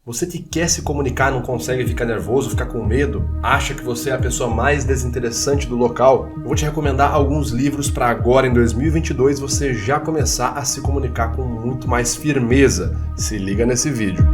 Você que quer se comunicar, não consegue, ficar nervoso, ficar com medo, acha que você é a pessoa mais desinteressante do local? Eu vou te recomendar alguns livros para agora, em 2022, você já começar a se comunicar com muito mais firmeza. Se liga nesse vídeo.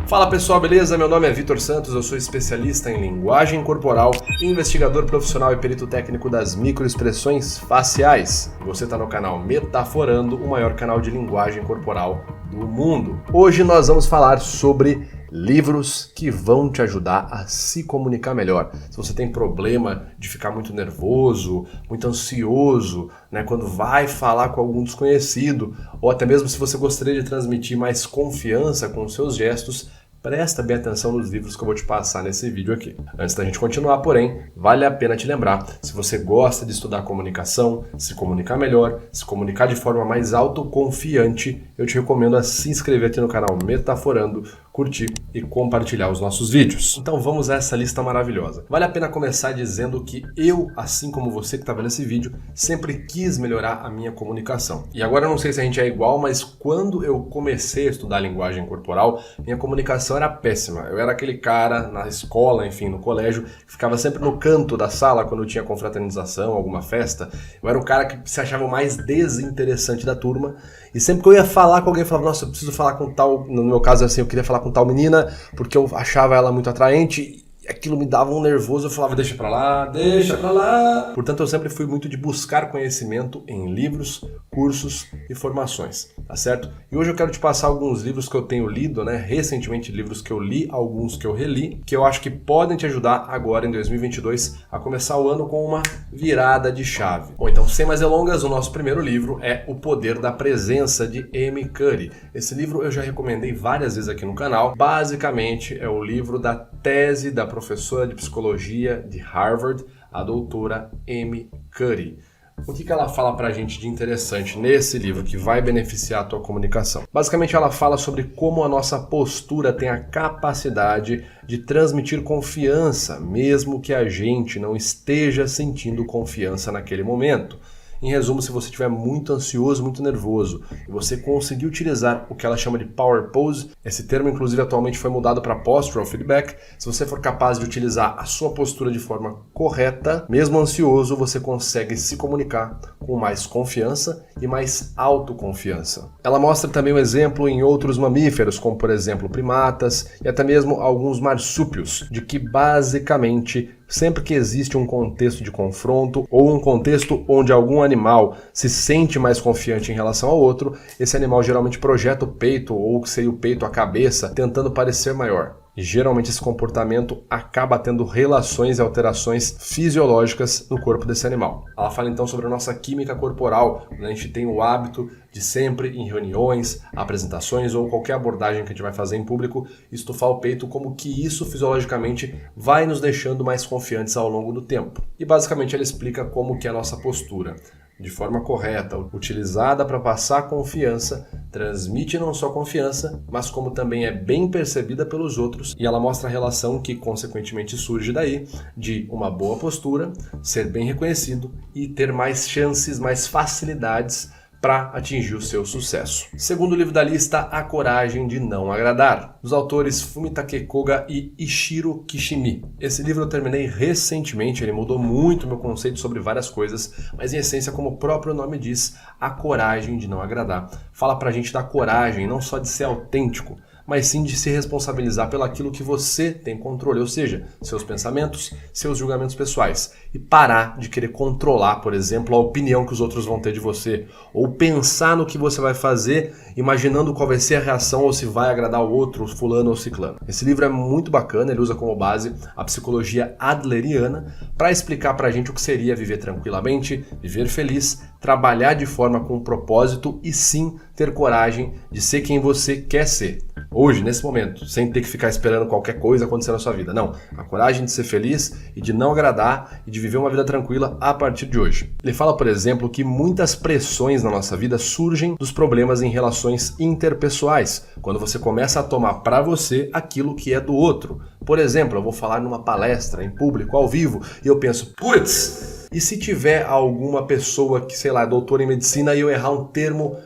Fala pessoal, beleza? Meu nome é Vitor Santos, eu sou especialista em linguagem corporal, investigador profissional e perito técnico das microexpressões faciais. E você está no canal Metaforando, o maior canal de linguagem corporal do mundo. Hoje nós vamos falar sobre livros que vão te ajudar a se comunicar melhor. Se você tem problema de ficar muito nervoso, muito ansioso, quando vai falar com algum desconhecido, ou até mesmo se você gostaria de transmitir mais confiança com os seus gestos, presta bem atenção nos livros que eu vou te passar nesse vídeo aqui. Antes da gente continuar, porém, vale a pena te lembrar, se você gosta de estudar comunicação, se comunicar melhor, se comunicar de forma mais autoconfiante, eu te recomendo a se inscrever aqui no canal Metaforando, curtir e compartilhar os nossos vídeos. Então vamos a essa lista maravilhosa. Vale a pena começar dizendo que eu, assim como você que está vendo esse vídeo, sempre quis melhorar a minha comunicação. E agora eu não sei se a gente é igual, mas quando eu comecei a estudar linguagem corporal, minha comunicação era péssima. Eu era aquele cara na escola, enfim, no colégio, que ficava sempre no canto da sala quando tinha confraternização, alguma festa. Eu era o cara que se achava o mais desinteressante da turma. E sempre que eu ia falar com alguém, eu falava, nossa, eu preciso falar com tal... No meu caso, assim, eu queria falar com tal menina, porque eu achava ela muito atraente, e aquilo me dava um nervoso, eu falava, deixa pra lá, deixa pra lá. Portanto, eu sempre fui muito de buscar conhecimento em livros, cursos e formações, tá certo? E hoje eu quero te passar alguns livros que eu tenho lido, recentemente livros que eu li, alguns que eu reli, que eu acho que podem te ajudar agora em 2022 a começar o ano com uma virada de chave. Bom, então, sem mais delongas, o nosso primeiro livro é O Poder da Presença, de Amy Cuddy. Esse livro eu já recomendei várias vezes aqui no canal. Basicamente, é o livro da tese da professora de psicologia de Harvard, a doutora Amy Cuddy. O que ela fala pra gente de interessante nesse livro que vai beneficiar a tua comunicação? Basicamente ela fala sobre como a nossa postura tem a capacidade de transmitir confiança, mesmo que a gente não esteja sentindo confiança naquele momento. Em resumo, se você estiver muito ansioso, muito nervoso, e você conseguir utilizar o que ela chama de Power Pose, esse termo inclusive atualmente foi mudado para Postural Feedback, se você for capaz de utilizar a sua postura de forma correta, mesmo ansioso, você consegue se comunicar com mais confiança e mais autoconfiança. Ela mostra também um exemplo em outros mamíferos, como por exemplo primatas e até mesmo alguns marsúpios, de que basicamente sempre que existe um contexto de confronto ou um contexto onde algum animal se sente mais confiante em relação ao outro, esse animal geralmente projeta o peito ou seria o peito, a cabeça, tentando parecer maior. E geralmente esse comportamento acaba tendo relações e alterações fisiológicas no corpo desse animal. Ela fala então sobre a nossa química corporal, a gente tem o hábito de sempre em reuniões, apresentações ou qualquer abordagem que a gente vai fazer em público, estufar o peito, como que isso fisiologicamente vai nos deixando mais confiantes ao longo do tempo. E basicamente ela explica como que é a nossa postura, de forma correta, utilizada para passar confiança, transmite não só confiança, mas como também é bem percebida pelos outros, e ela mostra a relação que consequentemente surge daí de uma boa postura, ser bem reconhecido e ter mais chances, mais facilidades para atingir o seu sucesso. Segundo livro da lista, A Coragem de Não Agradar, dos autores Fumitake Koga e Ishiro Kishimi. Esse livro eu terminei recentemente, ele mudou muito meu conceito sobre várias coisas, mas em essência, como o próprio nome diz, A Coragem de Não Agradar. Fala pra gente da coragem, não só de ser autêntico, mas sim de se responsabilizar pelaquilo que você tem controle, ou seja, seus pensamentos, seus julgamentos pessoais. E parar de querer controlar, por exemplo, a opinião que os outros vão ter de você, ou pensar no que você vai fazer, imaginando qual vai ser a reação ou se vai agradar o outro, fulano ou ciclano. Esse livro é muito bacana, ele usa como base a psicologia adleriana para explicar pra gente o que seria viver tranquilamente, viver feliz, trabalhar de forma com propósito e sim ter coragem de ser quem você quer ser. Hoje, nesse momento, sem ter que ficar esperando qualquer coisa acontecer na sua vida. Não, a coragem de ser feliz e de não agradar e de viver uma vida tranquila a partir de hoje. Ele fala, por exemplo, que muitas pressões na nossa vida surgem dos problemas em relações interpessoais, quando você começa a tomar para você aquilo que é do outro. Por exemplo, eu vou falar numa palestra, em público, ao vivo, e eu penso, putz, e se tiver alguma pessoa que, sei lá, é doutora em medicina e eu errar um termo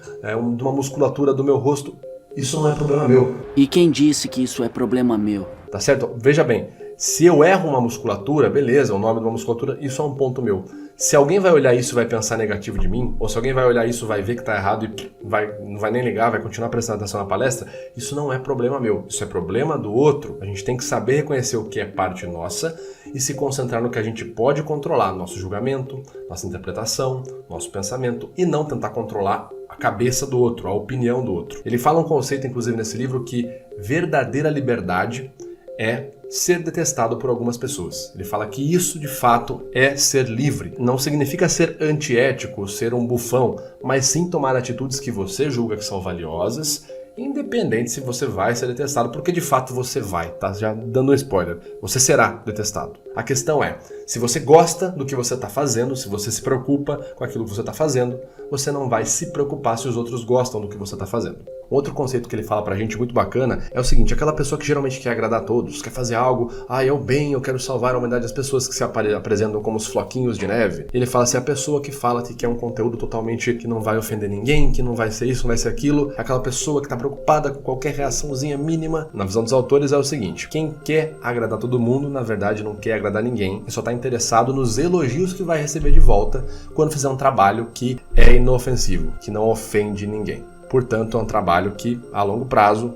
de uma musculatura do meu rosto, isso não é problema meu. E quem disse que isso é problema meu? Tá certo? Veja bem, se eu erro uma musculatura, beleza, o nome de uma musculatura, isso é um ponto meu. Se alguém vai olhar isso e vai pensar negativo de mim, ou se alguém vai olhar isso e vai ver que tá errado e não vai nem ligar, vai continuar prestando atenção na palestra, isso não é problema meu, isso é problema do outro. A gente tem que saber reconhecer o que é parte nossa e se concentrar no que a gente pode controlar, nosso julgamento, nossa interpretação, nosso pensamento, e não tentar controlar a cabeça do outro, a opinião do outro. Ele fala um conceito, inclusive, nesse livro, que verdadeira liberdade é ser detestado por algumas pessoas. Ele fala que isso, de fato, é ser livre. Não significa ser antiético, ser um bufão, mas sim tomar atitudes que você julga que são valiosas, independente se você vai ser detestado, porque de fato você vai, tá? Já dando um spoiler, você será detestado. A questão é, se você gosta do que você está fazendo, se você se preocupa com aquilo que você está fazendo, você não vai se preocupar se os outros gostam do que você está fazendo. Outro conceito que ele fala pra gente muito bacana é o seguinte, aquela pessoa que geralmente quer agradar a todos, quer fazer algo, é o bem, eu quero salvar a humanidade, as pessoas que se apresentam como os floquinhos de neve. Ele fala assim, a pessoa que fala que quer um conteúdo totalmente que não vai ofender ninguém, que não vai ser isso, não vai ser aquilo, aquela pessoa que está preocupada com qualquer reaçãozinha mínima. Na visão dos autores é o seguinte, quem quer agradar todo mundo, na verdade não quer agradar ninguém, e só está interessado nos elogios que vai receber de volta quando fizer um trabalho que é inofensivo, que não ofende ninguém. Portanto, é um trabalho que, a longo prazo,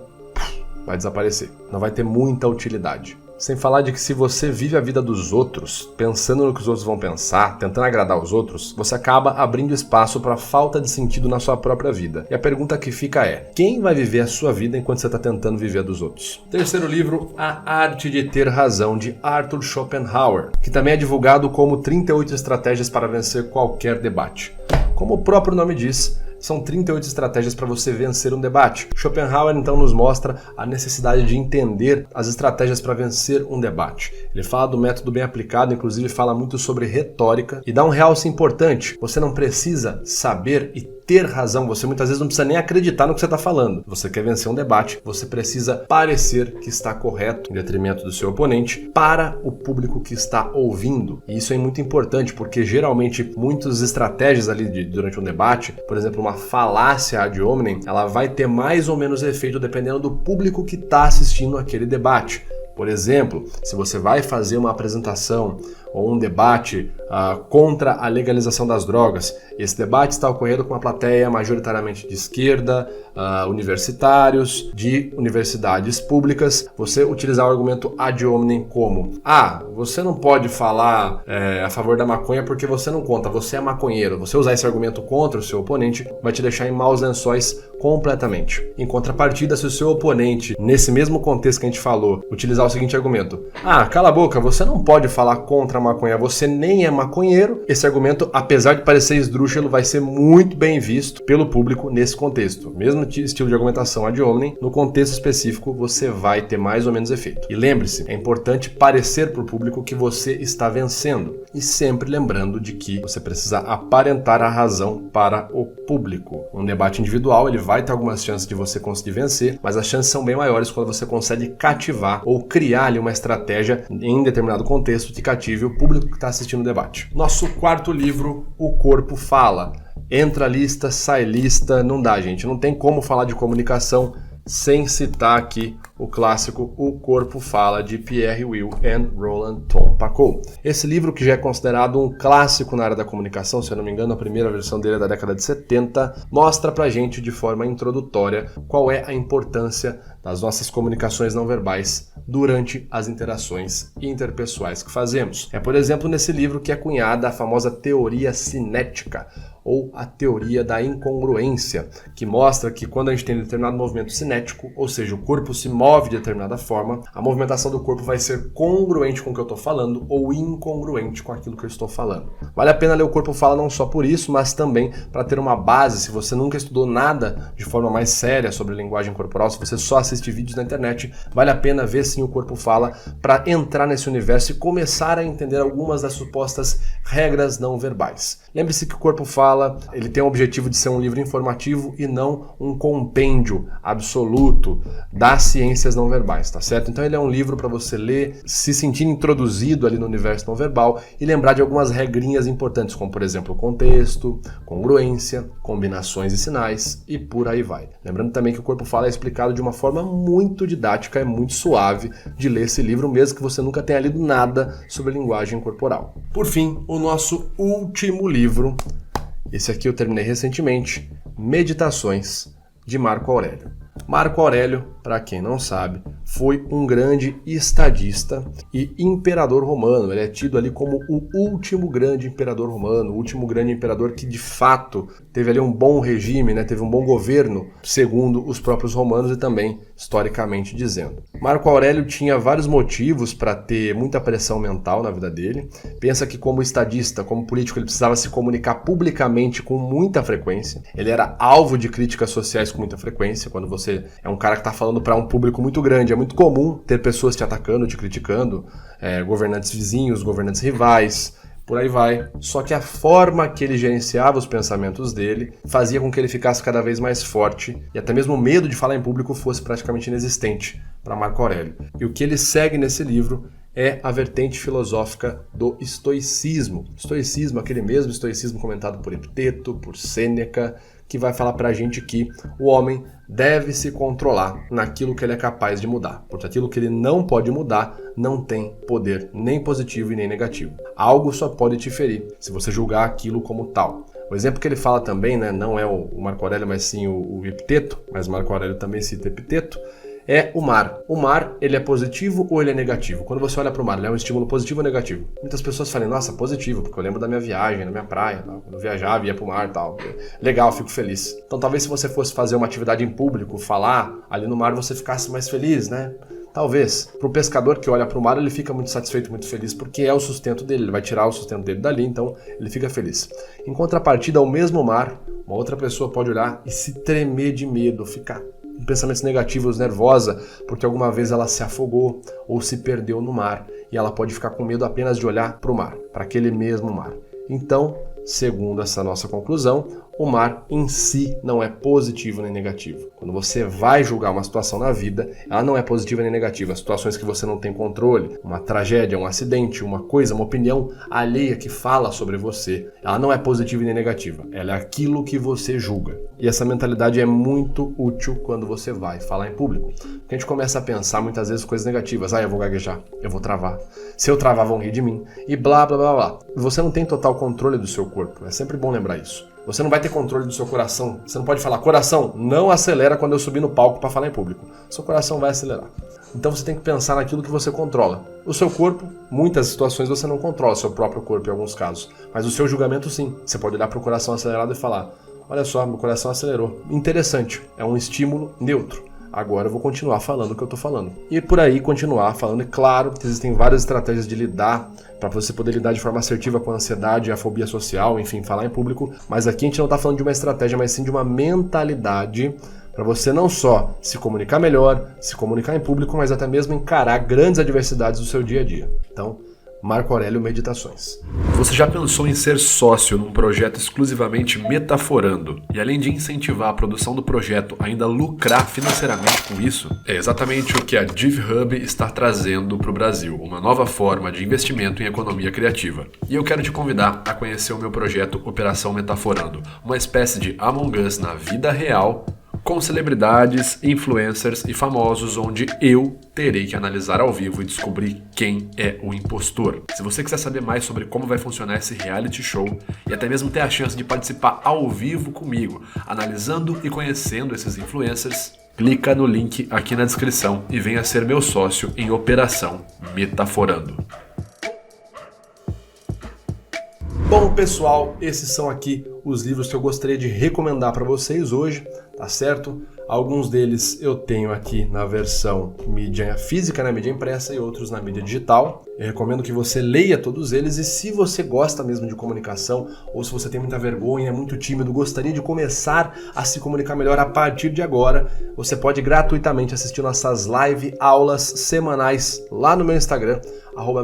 vai desaparecer. Não vai ter muita utilidade. Sem falar de que se você vive a vida dos outros, pensando no que os outros vão pensar, tentando agradar os outros, você acaba abrindo espaço para a falta de sentido na sua própria vida. E a pergunta que fica é, quem vai viver a sua vida enquanto você está tentando viver a dos outros? Terceiro livro, A Arte de Ter Razão, de Arthur Schopenhauer, que também é divulgado como 38 estratégias para vencer qualquer debate. Como o próprio nome diz, são 38 estratégias para você vencer um debate. Schopenhauer então nos mostra a necessidade de entender as estratégias para vencer um debate. Ele fala do método bem aplicado, inclusive fala muito sobre retórica e dá um realce importante. Você não precisa saber e ter razão, você muitas vezes não precisa nem acreditar no que você está falando. Você quer vencer um debate, você precisa parecer que está correto em detrimento do seu oponente para o público que está ouvindo. E isso é muito importante porque geralmente muitas estratégias ali durante um debate, por exemplo, uma falácia ad hominem, ela vai ter mais ou menos efeito dependendo do público que está assistindo aquele debate. Por exemplo, se você vai fazer uma apresentação ou um debate contra a legalização das drogas, esse debate está ocorrendo com uma plateia majoritariamente de esquerda, universitários, de universidades públicas, você utilizar o argumento ad hominem como você não pode falar a favor da maconha porque você não conta, você é maconheiro. Você usar esse argumento contra o seu oponente vai te deixar em maus lençóis completamente. Em contrapartida, se o seu oponente, nesse mesmo contexto que a gente falou, utilizar o seguinte argumento, cala a boca, você não pode falar contra a maconha, você nem é maconheiro, esse argumento, apesar de parecer esdrúxulo, vai ser muito bem visto pelo público nesse contexto. Mesmo estilo de argumentação ad hominem, no contexto específico você vai ter mais ou menos efeito. E lembre-se, é importante parecer para o público que você está vencendo. E sempre lembrando de que você precisa aparentar a razão para o público. Um debate individual, ele vai ter algumas chances de você conseguir vencer, mas as chances são bem maiores quando você consegue cativar ou criar ali uma estratégia em determinado contexto que cative o público que está assistindo o debate. Nosso quarto livro, O Corpo Fala. Entra lista, sai lista, não dá, gente. Não tem como falar de comunicação sem citar aqui o clássico O Corpo Fala, de Pierre Will e Roland Tom Paco. Esse livro, que já é considerado um clássico na área da comunicação, se eu não me engano, a primeira versão dele é da década de 70, mostra pra gente de forma introdutória qual é a importância das nossas comunicações não verbais durante as interações interpessoais que fazemos. É, por exemplo, nesse livro que é cunhada a famosa teoria cinética, ou a teoria da incongruência, que mostra que quando a gente tem um determinado movimento cinético, ou seja, o corpo se move move de determinada forma, a movimentação do corpo vai ser congruente com o que eu estou falando ou incongruente com aquilo que eu estou falando. Vale a pena ler O Corpo Fala não só por isso, mas também para ter uma base. Se você nunca estudou nada de forma mais séria sobre linguagem corporal, se você só assiste vídeos na internet, vale a pena ver sim O Corpo Fala para entrar nesse universo e começar a entender algumas das supostas regras não verbais. Lembre-se que O Corpo Fala, ele tem o objetivo de ser um livro informativo e não um compêndio absoluto das ciências não verbais, tá certo? Então ele é um livro para você ler, se sentir introduzido ali no universo não verbal e lembrar de algumas regrinhas importantes, como por exemplo contexto, congruência, combinações e sinais e por aí vai. Lembrando também que O Corpo Fala é explicado de uma forma muito didática, é muito suave de ler esse livro, mesmo que você nunca tenha lido nada sobre linguagem corporal. Por fim, o nosso último livro, esse aqui eu terminei recentemente, Meditações, de Marco Aurélio. Marco Aurélio, para quem não sabe, foi um grande estadista e imperador romano. Ele é tido ali como o último grande imperador romano, o último grande imperador que de fato teve ali um bom regime, né? Teve um bom governo, segundo os próprios romanos e também historicamente dizendo. Marco Aurélio tinha vários motivos para ter muita pressão mental na vida dele. Pensa que como estadista, como político, ele precisava se comunicar publicamente com muita frequência. Ele era alvo de críticas sociais com muita frequência. Quando você é um cara que está falando para um público muito grande, é muito comum ter pessoas te atacando, te criticando, governantes vizinhos, governantes rivais, por aí vai. Só que a forma que ele gerenciava os pensamentos dele fazia com que ele ficasse cada vez mais forte e até mesmo o medo de falar em público fosse praticamente inexistente para Marco Aurélio. E o que ele segue nesse livro é a vertente filosófica do estoicismo. Estoicismo, aquele mesmo estoicismo comentado por Epiteto, por Sêneca, que vai falar pra gente que o homem deve se controlar naquilo que ele é capaz de mudar. Porque aquilo que ele não pode mudar não tem poder nem positivo e nem negativo. Algo só pode te ferir se você julgar aquilo como tal. O exemplo que ele fala também, né, não é o Marco Aurélio, mas sim o Epiteto, mas Marco Aurélio também cita Epiteto, é o mar. O mar, ele é positivo ou ele é negativo? Quando você olha para o mar, ele é um estímulo positivo ou negativo? Muitas pessoas falam, nossa, positivo, porque eu lembro da minha viagem, da minha praia, tal. Quando eu viajava, ia para o mar e tal. Legal, fico feliz. Então talvez se você fosse fazer uma atividade em público, falar ali no mar, você ficasse mais feliz, né? Talvez. Para o pescador que olha para o mar, ele fica muito satisfeito, muito feliz, porque é o sustento dele, ele vai tirar o sustento dele dali, então ele fica feliz. Em contrapartida, ao mesmo mar, uma outra pessoa pode olhar e se tremer de medo, ficar com pensamentos negativos, nervosa, porque alguma vez ela se afogou ou se perdeu no mar, e ela pode ficar com medo apenas de olhar para o mar, para aquele mesmo mar. Então, segundo essa nossa conclusão, o mar em si não é positivo nem negativo. Quando você vai julgar uma situação na vida, ela não é positiva nem negativa. Situações que você não tem controle, uma tragédia, um acidente, uma coisa, uma opinião alheia que fala sobre você, ela não é positiva nem negativa. Ela é aquilo que você julga. E essa mentalidade é muito útil quando você vai falar em público. Porque a gente começa a pensar muitas vezes coisas negativas. Eu vou gaguejar, eu vou travar. Se eu travar, vão rir de mim. E blá, blá, blá, blá. Você não tem total controle do seu corpo. É sempre bom lembrar isso. Você não vai ter controle do seu coração. Você não pode falar, coração, não acelera quando eu subir no palco para falar em público. Seu coração vai acelerar. Então você tem que pensar naquilo que você controla. O seu corpo, muitas situações você não controla, seu próprio corpo em alguns casos. Mas o seu julgamento sim. Você pode olhar para o coração acelerado e falar, olha só, meu coração acelerou. Interessante, é um estímulo neutro. Agora eu vou continuar falando o que eu estou falando. E por aí continuar falando. E claro que existem várias estratégias de lidar, para você poder lidar de forma assertiva com a ansiedade, a fobia social, enfim, falar em público. Mas aqui a gente não está falando de uma estratégia, mas sim de uma mentalidade para você não só se comunicar melhor, se comunicar em público, mas até mesmo encarar grandes adversidades do seu dia a dia. Então, Marco Aurélio Meditações. Você já pensou em ser sócio num projeto exclusivamente metaforando e, além de incentivar a produção do projeto, ainda lucrar financeiramente com isso? É exatamente o que a DivHub está trazendo para o Brasil, uma nova forma de investimento em economia criativa. E eu quero te convidar a conhecer o meu projeto Operação Metaforando, uma espécie de Among Us na vida real, com celebridades, influencers e famosos, onde eu terei que analisar ao vivo e descobrir quem é o impostor. Se você quiser saber mais sobre como vai funcionar esse reality show e até mesmo ter a chance de participar ao vivo comigo, analisando e conhecendo esses influencers, clica no link aqui na descrição e venha ser meu sócio em Operação Metaforando. Bom, pessoal, esses são aqui os livros que eu gostaria de recomendar para vocês hoje, tá certo? Alguns deles eu tenho aqui na versão mídia física, na mídia impressa, e outros na mídia digital. Eu recomendo que você leia todos eles, e se você gosta mesmo de comunicação, ou se você tem muita vergonha, é muito tímido, gostaria de começar a se comunicar melhor a partir de agora, você pode gratuitamente assistir nossas live aulas semanais lá no meu Instagram,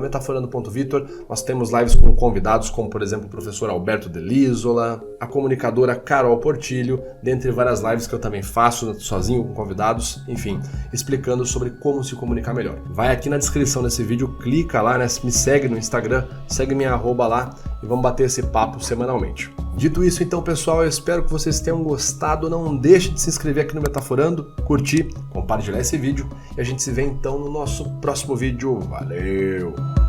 @metaforando.vitor. Nós temos lives com convidados como, por exemplo, o professor Alberto Delisola, a comunicadora Carol Portilho, dentre várias lives que eu também faço sozinho com convidados, enfim, explicando sobre como se comunicar melhor. Vai aqui na descrição desse vídeo, clica lá, né, me segue no Instagram, segue minha arroba lá e vamos bater esse papo semanalmente. Dito isso, então, pessoal, eu espero que vocês tenham gostado. Não deixe de se inscrever aqui no Metaforando, curtir, compartilhar esse vídeo, e a gente se vê então no nosso próximo vídeo. Valeu!